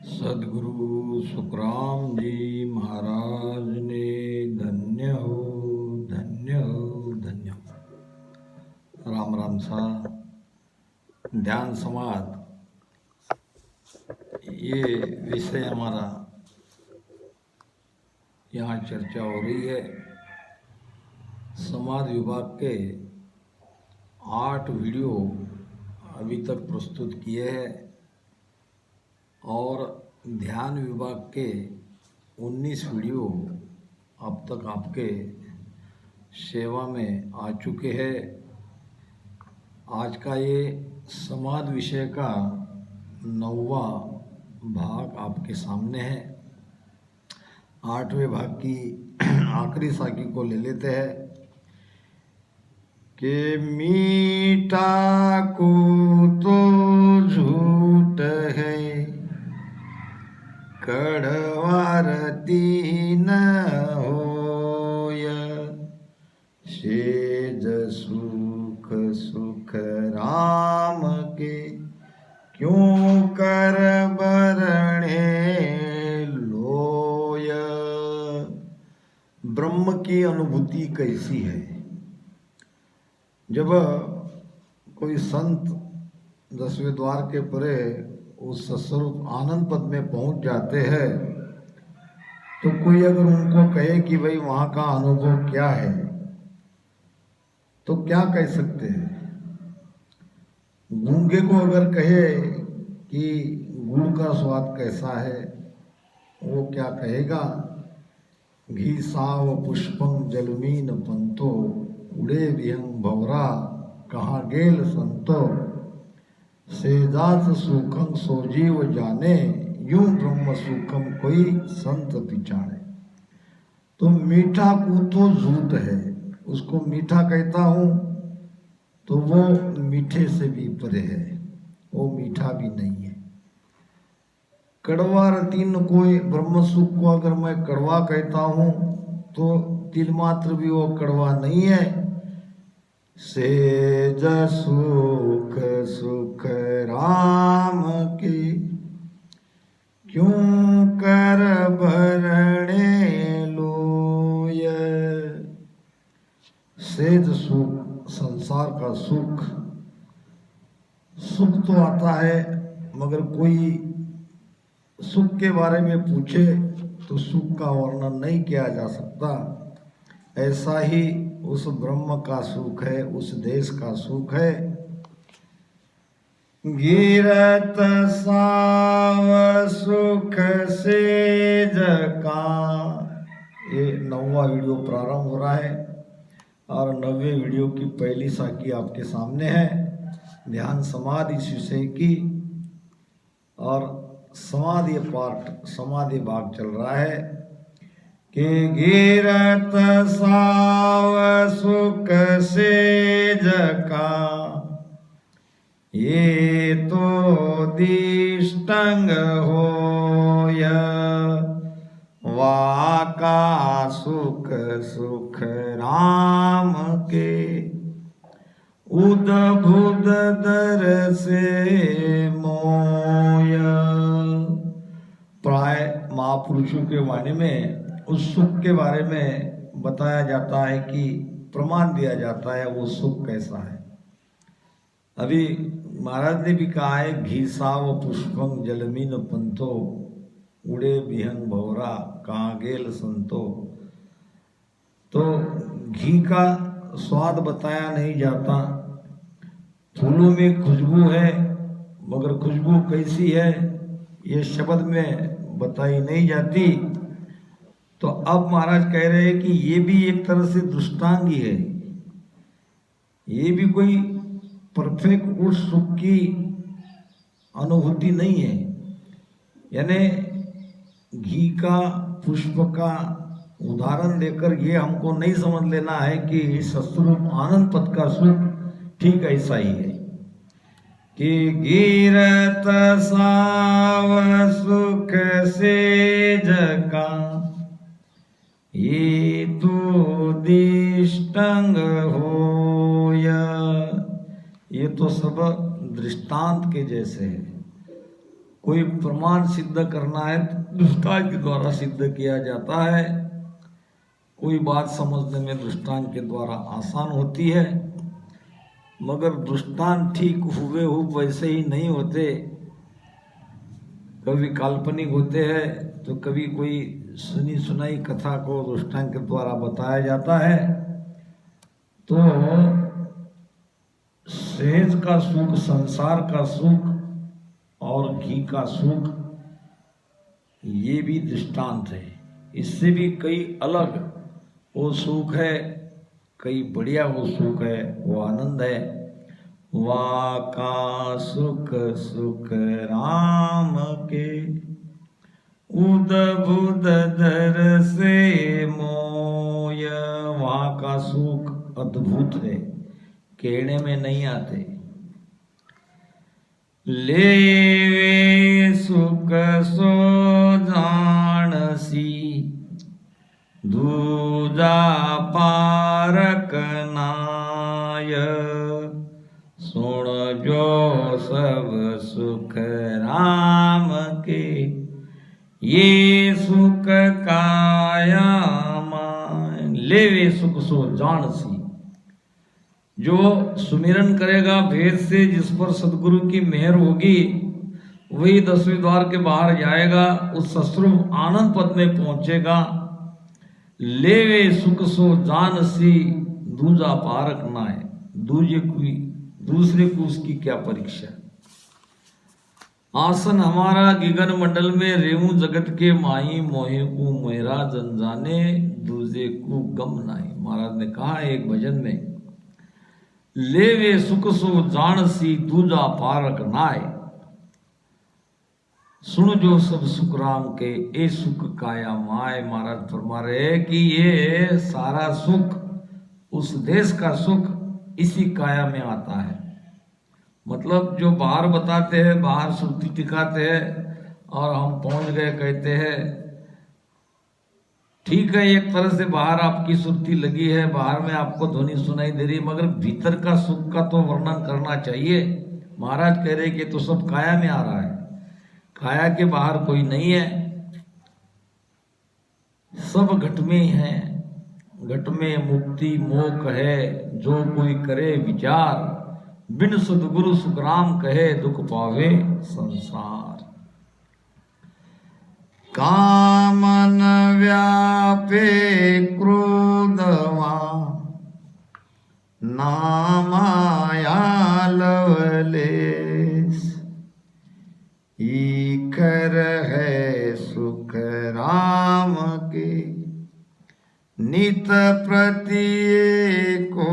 सदगुरु सुखराम जी महाराज ने धन्य हो धन्य हो धन्य हो। राम राम सा ध्यान समाध ये विषय हमारा यहाँ चर्चा हो रही है। समाध विभाग के 8 वीडियो अभी तक प्रस्तुत किए हैं और ध्यान विभाग के 19 वीडियो अब तक आपके सेवा में आ चुके हैं। आज का ये समाध विषय का 9वां भाग आपके सामने है। 8वें भाग की आखिरी साखी को ले लेते हैं कि मीठा को तो झूठ है, कड़वारती न होय, सेज सुख सुख राम के क्यों कर बरणे लोय। ब्रह्म की अनुभूति कैसी है? जब कोई संत 10वें द्वार के परे उस सस्वरूप आनंद पद में पहुंच जाते हैं तो कोई अगर उनको कहे कि भाई वहाँ का अनुभव क्या है तो क्या कह सकते हैं? गूंगे को अगर कहे कि गुड़ का स्वाद कैसा है, वो क्या कहेगा? घी साव पुष्पं जलमीन पंतो, उड़े विहंग भवरा कहाँ गेल संतो, सेजात सुखम सोजीव जाने, यूं ब्रह्म सुखम कोई संत पिचाने। तो मीठा को तो झूठ है, उसको मीठा कहता हूँ तो वो मीठे से भी परे है, वो मीठा भी नहीं है। कड़वा रतीन कोई ब्रह्म सुख को अगर मैं कड़वा कहता हूँ तो तिल मात्र भी वो कड़वा नहीं है। सेज सुख सुख राम की क्यों कर भरणे लोय। सेज सुख संसार का सुख, सुख तो आता है मगर कोई सुख के बारे में पूछे तो सुख का वर्णन नहीं किया जा सकता। ऐसा ही उस ब्रह्म का सुख है, उस देश का सुख है। गिरत साव सुख सेज का, ये 9वां वीडियो प्रारंभ हो रहा है और 9वें वीडियो की पहली साखी आपके सामने है। ध्यान समाधि इस विषय की और समाधि पार्ट समाधि भाग चल रहा है कि गिरत साव सुख सेज का, ये तो दिष्टंग होय, वाका सुख सुख राम के, उद्भुत दर से मोय। प्राय महापुरुषों के वाणी में उस सुख के बारे में बताया जाता है कि प्रमाण दिया जाता है वो सुख कैसा है। अभी महाराज ने भी कहा है घी साव पुष्पं जलमीन पंतो, उड़े बिहंग भवरा कहाँ गेल संतो। तो घी का स्वाद बताया नहीं जाता, फूलों में खुशबू है मगर खुशबू कैसी है ये शब्द में बताई नहीं जाती। तो अब महाराज कह रहे हैं कि ये भी एक तरह से दृष्टांत ही है, ये भी कोई परफेक्ट उस सुख की अनुभूति नहीं है। यानी घी का पुष्प का उदाहरण देकर ये हमको नहीं समझ लेना है कि सस्वरूप आनंद पद का सुख ठीक ऐसा ही है कि गिरत साव सुख सेज का, ये तो दिष्टंग होय। ये तो सब दृष्टांत के जैसे है। कोई प्रमाण सिद्ध करना है तो दृष्टांत के द्वारा सिद्ध किया जाता है। कोई बात समझने में दृष्टांत के द्वारा आसान होती है, मगर दृष्टांत ठीक हुए वैसे ही नहीं होते। कभी काल्पनिक होते हैं तो कभी कोई सुनी सुनाई कथा को दृष्टांत के द्वारा बताया जाता है। तो सेज का सुख, संसार का सुख और घी का सुख, ये भी दृष्टांत है। इससे भी कई अलग वो सुख है, कई बढ़िया वो सुख है, वो आनंद है। वाका सुख सुख राम के, उद बुद दर से मोय। वहाँ का सुख अद्भुत है, कहने में नहीं आते। ले सुख सो जानसी, दूजा पारक नाय। सुन जो सब सुख राम के, ये सुख काया मान। लेवे सुख सो जानसी, जो सुमिरन करेगा भेद से, जिस पर सदगुरु की मेहर होगी, वही 10वें द्वार के बाहर जाएगा, उस सस्रुभ आनंद पद में पहुंचेगा। लेवे सुख सो जानसी, दूजा पारक नाय। दूसरे को उसकी क्या परीक्षा। आसन हमारा गिगन मंडल में, रेऊ जगत के माही। मोहे को मोहरा जन जाने, दूजे को गम नाई। महाराज ने कहा एक भजन में, लेवे सुख सो जानसी, दूजा पारक नाय। सुन जो सब सुख राम के, ए सुख काया माय। महाराज फरमा रहे कि ये सारा सुख, उस देश का सुख इसी काया में आता है। मतलब जो बाहर बताते हैं, बाहर सुर्ती टिकाते हैं और हम पहुंच गए कहते हैं, ठीक है, एक तरह से बाहर आपकी सुर्ती लगी है, बाहर में आपको ध्वनि सुनाई दे रही है, मगर भीतर का सुख का तो वर्णन करना चाहिए। महाराज कह रहे कि तो सब काया में आ रहा है, काया के बाहर कोई नहीं है, सब घट में है। घट में मुक्ति मोक्ष है, जो कोई करे विचार। बिन सद्गुरु सुखराम कहे, दुख पावे संसार। कामन व्यापे क्रोधवा, नामाया लवलेस। ईकर है सुख राम के, नित प्रति को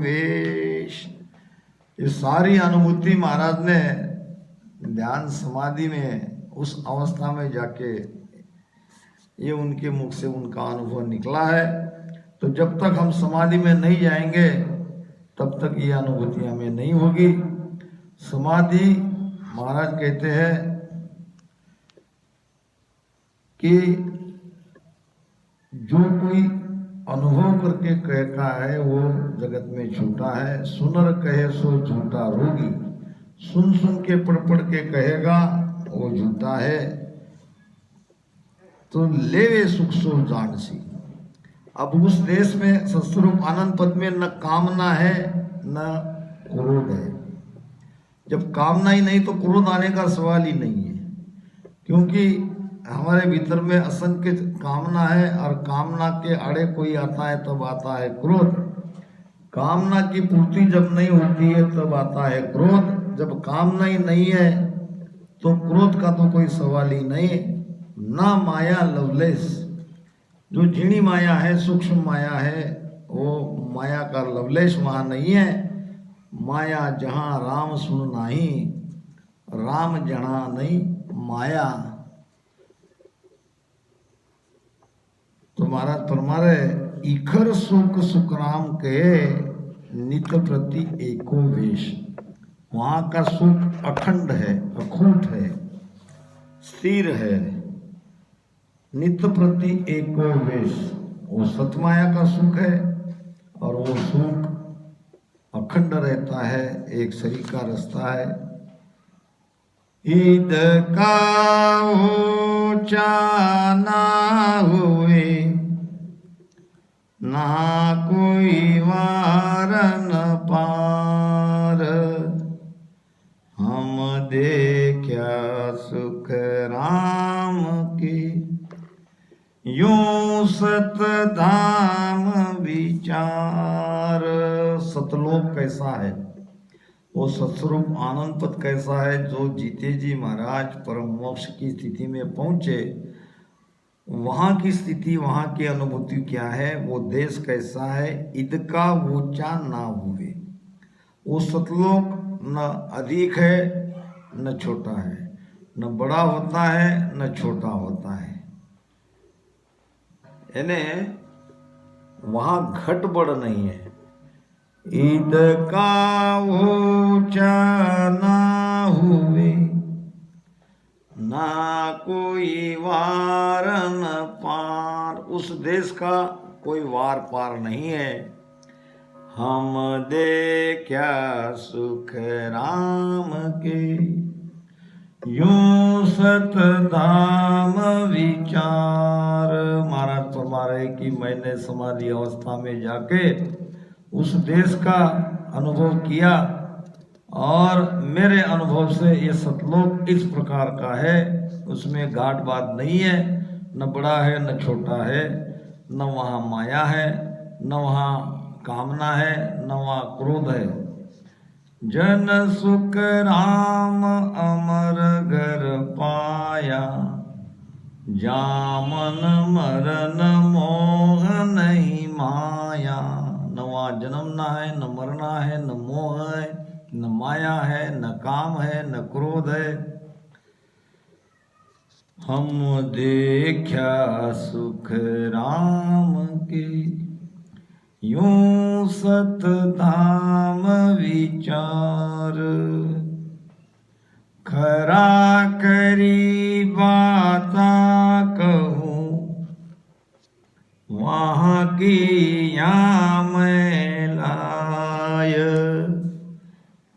वेश। ये सारी अनुभूति महाराज ने ध्यान समाधि में, उस अवस्था में जाके ये उनके मुख से उनका अनुभव निकला है। तो जब तक हम समाधि में नहीं जाएंगे तब तक ये अनुभूति हमें नहीं होगी। समाधि महाराज कहते हैं कि जो कोई अनुभव करके कहता है वो जगत में झूठा है। सुनर कहे सो झूठा रोगी, सुन सुन के पढ़ पढ़ के कहेगा वो झूठा है। तो लेवे सुख सो जानसी। अब उस देश में सत्स्वरूप आनंद पद में न कामना है न क्रोध है। जब कामना ही नहीं तो क्रोध आने का सवाल ही नहीं है, क्योंकि हमारे भीतर में असंख्य कामना है और कामना के आड़े कोई आता है तब आता है क्रोध। कामना की पूर्ति जब नहीं होती है तब आता है क्रोध। जब कामना ही नहीं है तो क्रोध का तो कोई सवाल ही नहीं। ना माया लवलेस, जो झीणी माया है, सूक्ष्म माया है, वो माया का लवलेश वहाँ नहीं है। माया जहाँ राम सुन नाही, राम जहाँ नहीं माया। तो महाराज फरमा रहे, इखर सुख सुख राम के, नित प्रति एको वेश। वहाँ का सुख अखंड है, अखूट है, स्थिर है। नित्य प्रति एको वेश, वो सतमाया का सुख है और वो सुख अखंड रहता है, एक शरीर का रास्ता है। ईद का ऊंचा ना हुए, ना कोई वार न पार, हम देखा सुख राम के, यूं सतधाम विचार। सतलोक कैसा है, वो सत्स्वरूप आनंद पद कैसा है, जो जीते जी महाराज परम मोक्ष की स्थिति में पहुंचे, वहां की स्थिति, वहां की अनुभूति क्या है, वो देश कैसा है। ईद का ऊंचा ना हुए, वो सतलोक न अधिक है न छोटा है, न बड़ा होता है न छोटा होता है, यानी वहां घट बढ़ नहीं है। ईद का ऊंचा ना हुए, ना कोई वार न पार, उस देश का कोई वार पार नहीं है। हम देखा सुख राम के, यूं सतधाम विचार। महाराज फरमा रहे कि मैंने समाधि अवस्था में जाके उस देश का अनुभव किया, और मेरे अनुभव से ये सतलोक इस प्रकार का है, उसमें घाट बात नहीं है, न बड़ा है न छोटा है, न वहाँ माया है न वहाँ कामना है न वहाँ क्रोध है। जन सुख राम अमर घर पाया, जामन मरन मोह नहीं माया। न वहाँ जन्मना है न मरना है, न मोह है न माया है, न काम है न क्रोध है। हम देखा सुख राम के, यूं सतधाम विचार। खरा करी बाता कहूँ, वहाँ की यहाँ मैं लाय,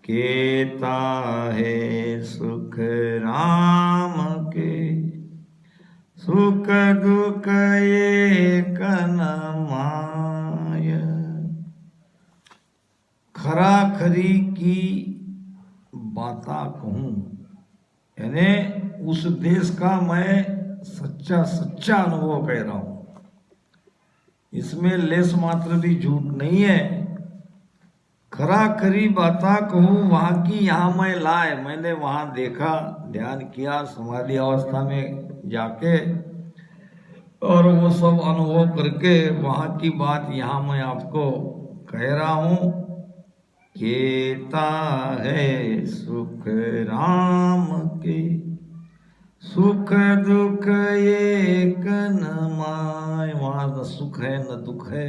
केता है सुख राम के, सुख दुख एक न माय। खरा खरी की बाता कहूँ, यानी उस देश का मैं सच्चा सच्चा अनुभव कह रहा हूँ, इसमें लेस मात्र भी झूठ नहीं है। खरा खरी बाता कहूँ, वहाँ की यहाँ मैं लाए, मैंने वहाँ देखा, ध्यान किया समाधि अवस्था में जाके, और वो सब अनुभव करके वहाँ की बात यहाँ मैं आपको कह रहा हूँ। केता है सुख राम के, सुख दुख एक न माय। वहाँ न सुख है न दुख है,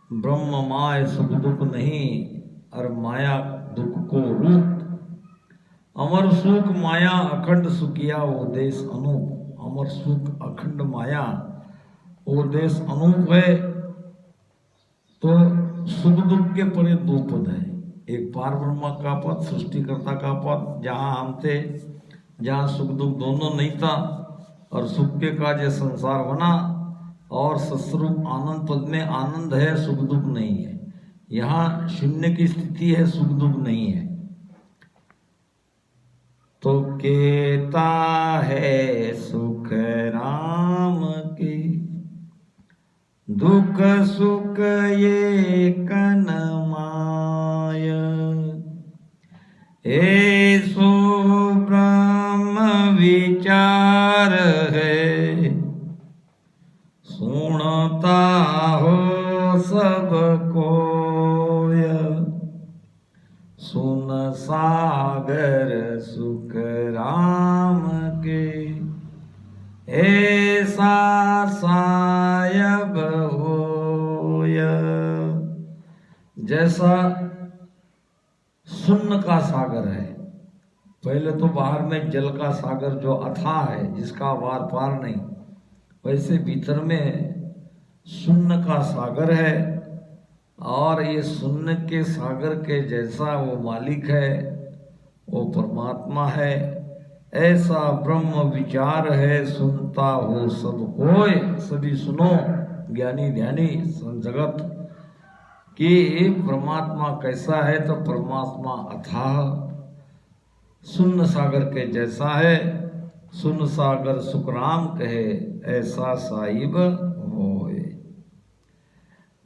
ब्रह्म माय सुख दुख नहीं, और माया दुख को रूप। अमर सुख माया अखंड सुखिया, वो देश अनूप। अमर सुख अखंड माया, वो देश अनूप है। तो सुख दुख के परे दो पद है, एक पार ब्रह्म का पद, सृष्टिकर्ता का पद, जहाँ हम थे, जहाँ सुख दुख दोनों नहीं था, और सुख के का जो संसार बना, और सस्वरूप आनंद पद में आनंद है, सुख दुख नहीं है। यहाँ शून्य की स्थिति है, सुख दुख नहीं है। तो केता है सुख राम के, दुख सुख एक न माय। ऐसो ब्रह्म विचार है, सुनता हो सब कोय। सुन सागर सुख राम के, ऐसा सायब होय। जैसा शून्य का सागर है, पहले तो बाहर में जल का सागर जो अथाह है, जिसका वार पार नहीं, वैसे भीतर में शून्य का सागर है। और ये शून्य के सागर के जैसा वो मालिक है, वो परमात्मा है। ऐसा ब्रह्म विचार है सुनता हो सब कोय। सभी सुनो ज्ञानी ध्यानी जगत कि परमात्मा कैसा है। तो परमात्मा अथाह शून्य सागर के जैसा है। सुन सागर सुखराम कहे ऐसा साहिब होए।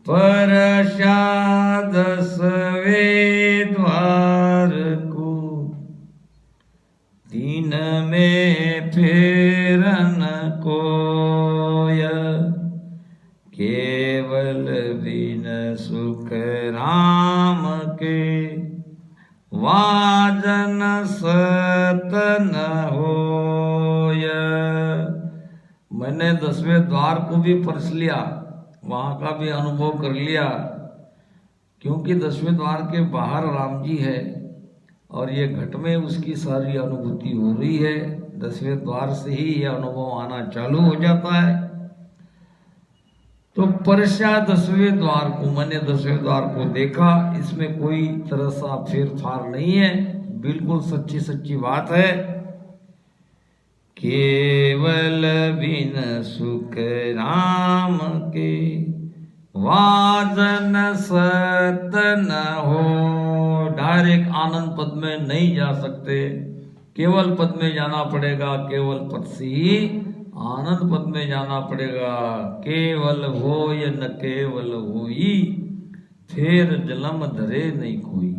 परशाद सवे द्वार को दीन में फेरन कोय। केवल बिन सुख राम के वाजन सतन होय। मैंने 10वें द्वार को भी परस लिया, वहां का भी अनुभव कर लिया, क्योंकि 10वें द्वार के बाहर राम जी है और ये घट में उसकी सारी अनुभूति हो रही है। 10वें द्वार से ही यह अनुभव आना चालू हो जाता है। तो परशा 10वें द्वार को, मैंने 10वें द्वार को देखा, इसमें कोई तरह सा फेर फार नहीं है, बिल्कुल सच्ची सच्ची बात है। केवल बिन सुख राम के वाजन सत न हो। डायरेक्ट आनंद पद में नहीं जा सकते, केवल पद में जाना पड़ेगा। केवल पद से ही आनंद पद में जाना पड़ेगा। केवल हो या न केवल होई, फिर जन्म धरे नहीं कोई।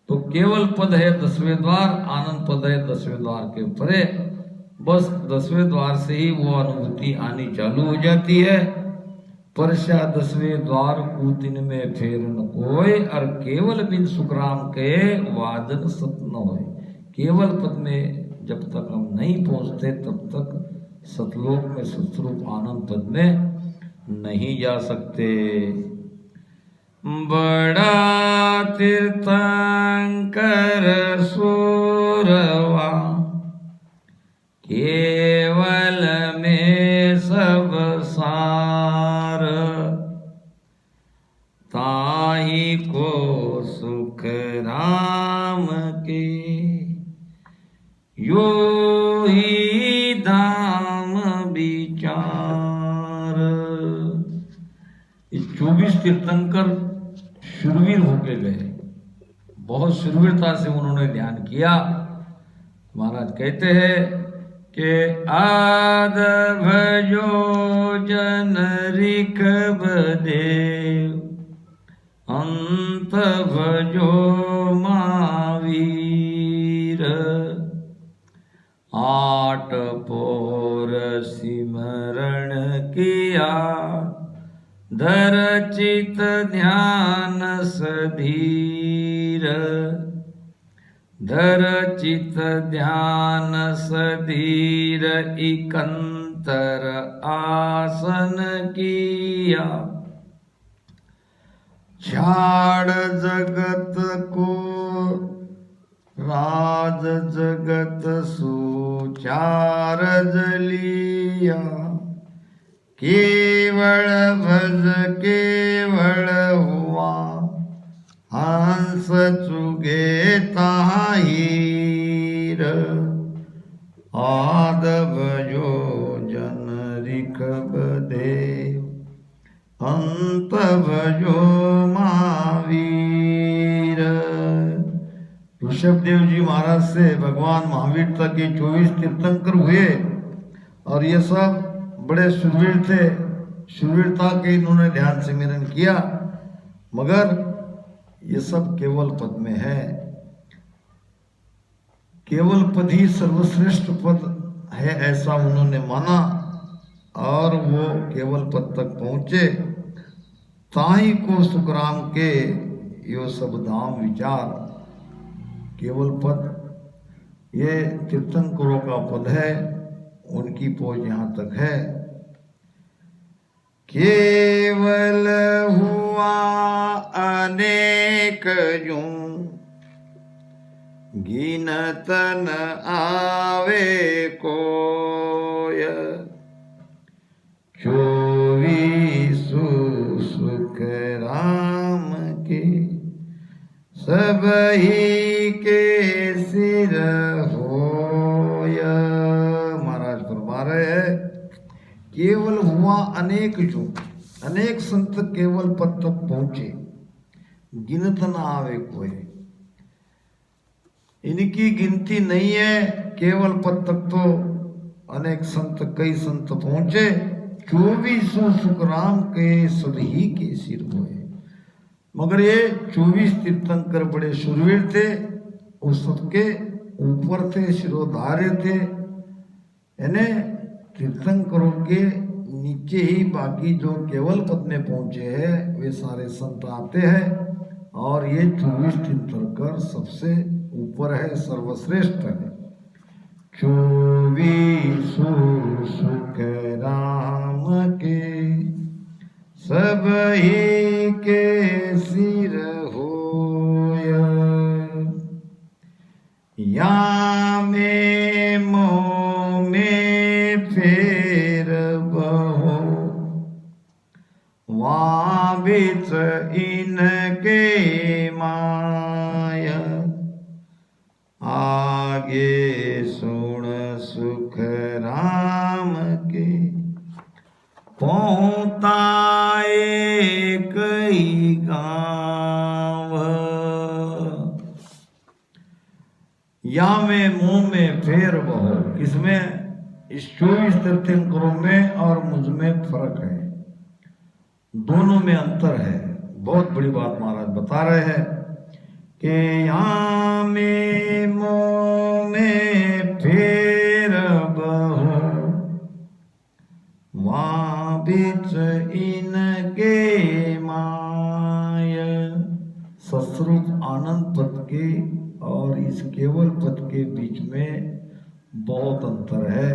तो केवल पद है 10वें द्वार, आनंद पद है 10वें द्वार के परे। बस 10वें द्वार से ही वो अनुभूति आनी चालू हो जाती है। परशा 10वें द्वार कूतिन में फेर न कोय, और केवल बिन सुखराम के वादन सत न होय। केवल पद में जब तक हम नहीं पहुंचते तब तक सतलोक में सतरूप आनंद पद में नहीं जा सकते। बड़ा तीर्थंकर सूरवा केवल में सब सार। ताही को सुख राम के यो ही धाम विचार। 24 तीर्थंकर शूरवीर होके गए, बहुत शूरवीरता से उन्होंने ध्यान किया। महाराज कहते हैं कि आद भजो जन रिखब देव, अंत भजो महावीर। 8 पोर सिमरण किया, धर चित ध्यान सधीर। धर चित ध्यान सधीर, इकंतर आसन किया। छाड़ जगत को राज जगत सुचार जलिया। केवल भज केवल हुआ, हंस चुगे ताहीर। आद भजो जन रिखब देव, अंत भजो महावीर। ऋषभदेव जी महाराज से भगवान महावीर तक के 24 तीर्थंकर हुए, और ये सब बड़े शूरवीर थे। शूरवीरता के इन्होंने ध्यान सिमरन किया, मगर ये सब केवल पद में है। केवल पद ही सर्वश्रेष्ठ पद है ऐसा उन्होंने माना, और वो केवल पद तक पहुंचे। ताही को सुखराम के यो सब धाम विचार। केवल पद ये तीर्थंकरों का पद है, उनकी पहुंच यहाँ तक है। केवल हुआ अनेक यूं, गिनत न आवे कोय। 24 सुख राम के, सब ही के सिर होय। केवल हुआ अनेक युग, अनेक संत केवल पद तक पहुंचे, गिनत न आवे कोई। इनकी गिनती नहीं है, केवल पद तक तो अनेक संत, कई संत पहुंचे। 24 सुख राम के सभी के सिर हुए। मगर ये 24 तीर्थंकर बड़े शूरवीर थे, उस सबके ऊपर थे, शिरोधार्य थे। यानी तीर्थंकरों के नीचे ही बाकी जो केवल पद में पहुंचे हैं वे सारे संत आते हैं, और ये 24 तीर्थंकर सबसे ऊपर है, सर्वश्रेष्ठ है। 24 सुख राम के सब ही के सिर होय, या में मोह में फेर बहो, वहाँ बीच इनके माया, आगे सुन सुख राम के पहुँचाए कई गाँव, या में मुंह में फेर बहो। किसमें? इस 24 तीर्थंकरों में और मुझ में फर्क है, दोनों में अंतर है। बहुत बड़ी बात महाराज बता रहे हैं कि यहाँ में मुंह में फेर बहो, वहाँ बीच इनके माया। सस्वरूप आनंद पद के और इस केवल पद के बीच में बहुत अंतर है।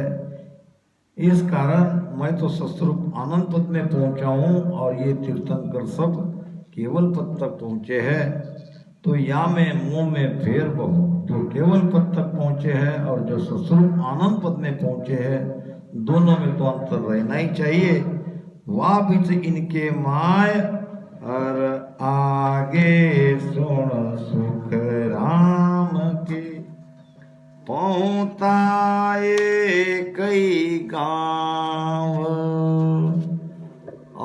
इस कारण मैं तो सस्वरूप आनंद पद में पहुंचा हूं और ये तीर्थंकर सब केवल पद तक पहुंचे हैं। तो या में मुंह में फेर बहो, जो केवल पद तक पहुंचे हैं और जो सस्वरूप आनंद पद में पहुंचे हैं, दोनों में तो अंतर रहना ही चाहिए। वाह बीच इनके माय, और आगे सुन सुख राम के पहुँचाए कई गाँव।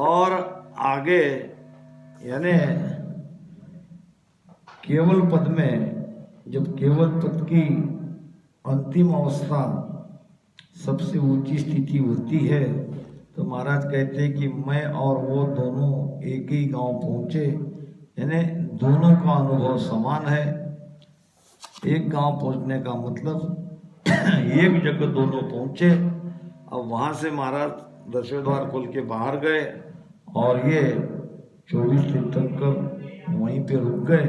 और आगे यानी केवल पद में, जब केवल पद की अंतिम अवस्था सबसे ऊंची स्थिति होती है, तो महाराज कहते हैं कि मैं और वो दोनों एक ही गांव पहुंचे, यानी दोनों का अनुभव समान है। एक गांव पहुंचने का मतलब एक जगह दोनों पहुंचे। अब वहां से महाराज दशरथ द्वार खोल के बाहर गए और ये 24 तीर्थंकर वहीं पे रुक गए।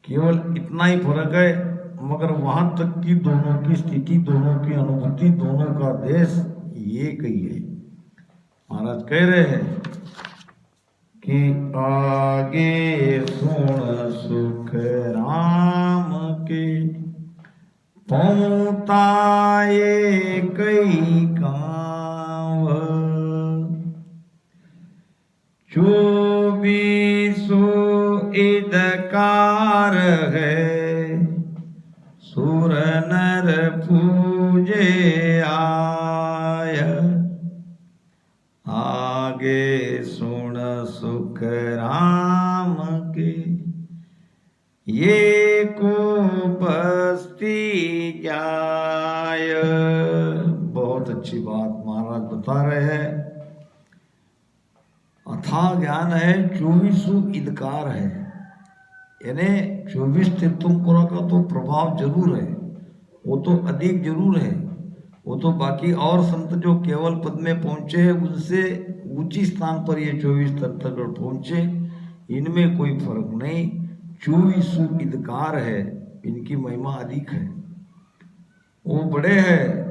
केवल इतना ही फर्क है, मगर वहां तक की दोनों की स्थिति, दोनों की अनुभूति, दोनों का देश एक ही है। महाराज कह रहे हैं कि आगे सुन सुख राम के पहुँचाए कई गाँव, 24 इदकार है, सुर नर पूजे आय, आगे सुन सुख राम के ये को बस्ती जाय। बहुत अच्छी बात महाराज बता रहे हैं। अथाह ज्ञान है, 24 इदकार है, यानी 24 तीर्थंकरों का तो प्रभाव जरूर है, वो तो अधिक जरूर है। वो तो बाकी और संत जो केवल पद में पहुंचे हैं उनसे ऊंची स्थान पर ये 24 तीर्थंकर पहुंचे, इनमें कोई फर्क नहीं। 24 इदकार है, इनकी महिमा अधिक है, वो बड़े हैं।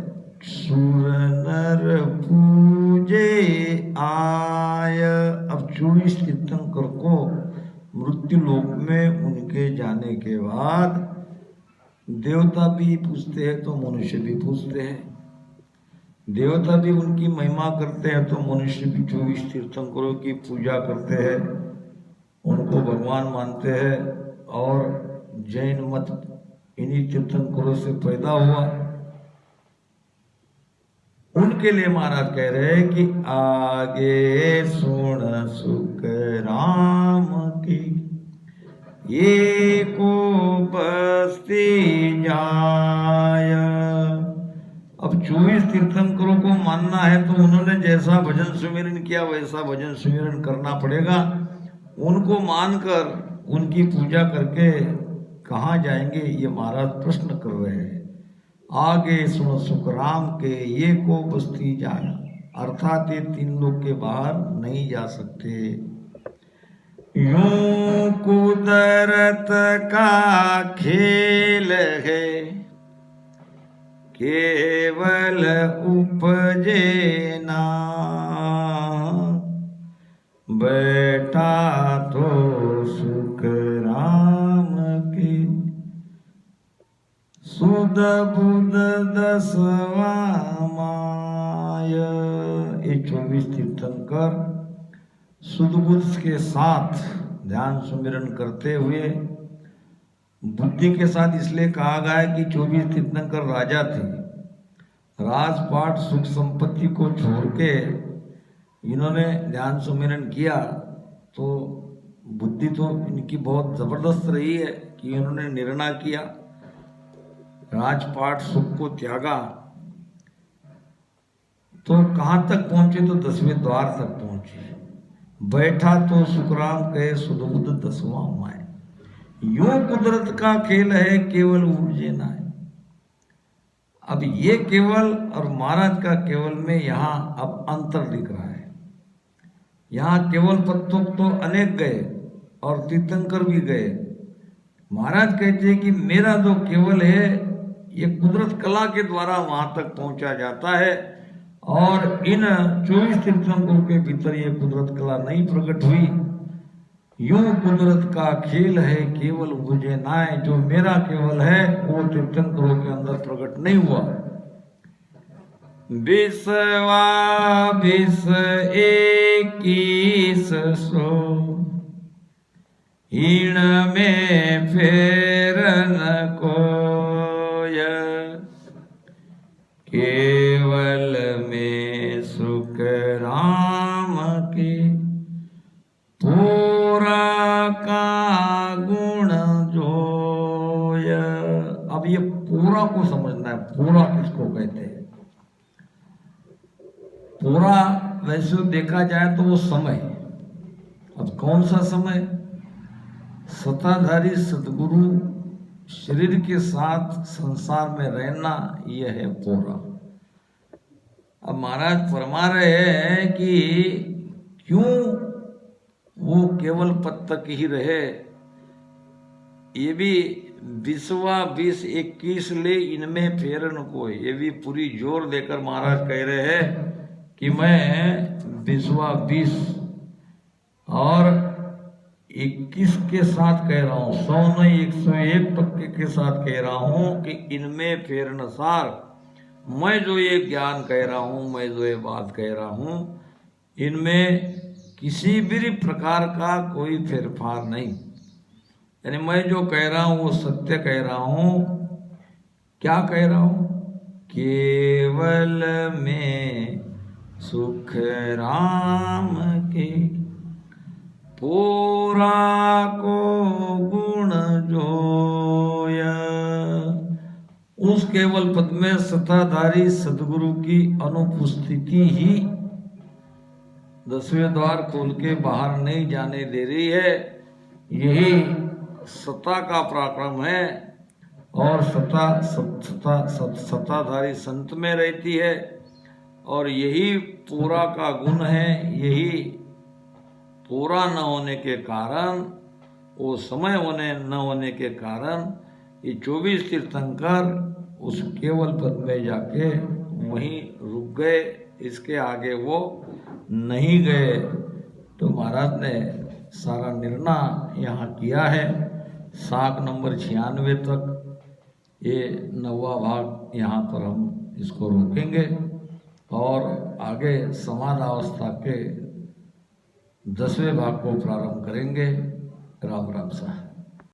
सुर नर पूजे आय। अब 24 तीर्थंकर को मृत्यु लोक में उनके जाने के बाद देवता भी पूछते हैं तो मनुष्य भी पूछते हैं। देवता भी उनकी महिमा करते हैं तो मनुष्य भी 24 तीर्थंकरों की पूजा करते हैं, उनको भगवान मानते हैं। और जैन मत इन्हीं तीर्थंकरों से पैदा हुआ। उनके लिए महाराज कह रहे हैं कि आगे सुन सुख राम की, ये को बस्ती जाय। अब 24 तीर्थंकरों को मानना है तो उन्होंने जैसा भजन सुमिरन किया वैसा भजन सुमिरन करना पड़ेगा। उनको मानकर उनकी पूजा करके कहाँ जाएंगे, ये महाराज प्रश्न कर रहे हैं। आगे सुन सुख राम के, ये को बस्ती जाए, अर्थात ये 3 लोग के बाहर नहीं जा सकते। यूं कुदरत का खेल है, केवल उपजे ना, बैठा तो सुख राम के, सुध बुध दसवा माय। ये 24 तीर्थंकर सुध बुध के साथ ध्यान सुमिरन करते हुए, बुद्धि के साथ इसलिए कहा गया है कि 24 तीर्थंकर राजा थे। राजपाट सुख संपत्ति को छोड़ के इन्होंने ध्यान सुमिरन किया तो बुद्धि तो इनकी बहुत जबरदस्त रही है कि इन्होंने निर्णय किया, राजपाट सुख को त्यागा। तो कहाँ तक पहुंचे, तो 10वें द्वार तक पहुंचे। बैठा तो सुखराम कहे सुधबुध 10वां माय। यूं कुदरत का खेल है, केवल उपजे ना है। अब ये केवल और महाराज का केवल में यहाँ अब अंतर दिख रहा है। यहाँ केवल पत्तों तो अनेक गए और तीर्थंकर भी गए। महाराज कहते हैं कि मेरा जो केवल है ये कुदरत कला के द्वारा वहां तक पहुंचा जाता है, और इन 24 तीर्थंकरों के भीतर ये कुदरत कला नहीं प्रकट हुई। यूं कुदरत का खेल है, केवल बुझे नाय। जो मेरा केवल है वो तीर्थंकरों के अंदर प्रकट नहीं हुआ। बिसवा बिस 21 सो, हीण में फेरन कोय, केवल में सुख राम के, पूरा का गुण जोय। अब ये पूरा को समझना है, पूरा किसको कहते हैं। पूरा वैसे देखा जाए तो वो समय, अब कौन सा समय, सत्ताधारी सदगुरु शरीर के साथ संसार में रहना, यह है पूरा। अब महाराज फरमा रहे हैं कि क्यों वो केवल पद तक ही रहे। ये भी 20वां 20 21 ले इनमें फेरन को, ये भी पूरी जोर देकर महाराज कह रहे हैं कि मैं 20वां 20 और 21 के साथ कह रहा हूँ, 100 नहीं 101 पक्के के साथ कह रहा हूँ कि इनमें फेरनसार, मैं जो ये ज्ञान कह रहा हूँ, मैं जो ये बात कह रहा हूँ, इनमें किसी भी प्रकार का कोई फेरफार नहीं। यानी मैं जो कह रहा हूँ वो सत्य कह रहा हूँ। क्या कह रहा हूँ, केवल में सुख राम के, पूरा को गुण जोय। उस केवल पद में सत्ताधारी सदगुरु की अनुपस्थिति ही 10वें द्वार खोल के बाहर नहीं जाने दे रही है। यही सत्ता का पराक्रम है, और सत्ताधारी संत में रहती है, और यही पूरा का गुण है। यही पूरा न होने के कारण, वो समय न होने के कारण ये 24 तीर्थंकर उस केवल पद में जाके वहीं रुक गए, इसके आगे वो नहीं गए। तो महाराज ने सारा निर्णय यहाँ किया है। साख नंबर 96 तक ये 9वां भाग यहाँ पर हम इसको रोकेंगे, और आगे समाधावस्था के 10वें भाग को प्रारंभ करेंगे। राम राम साहब।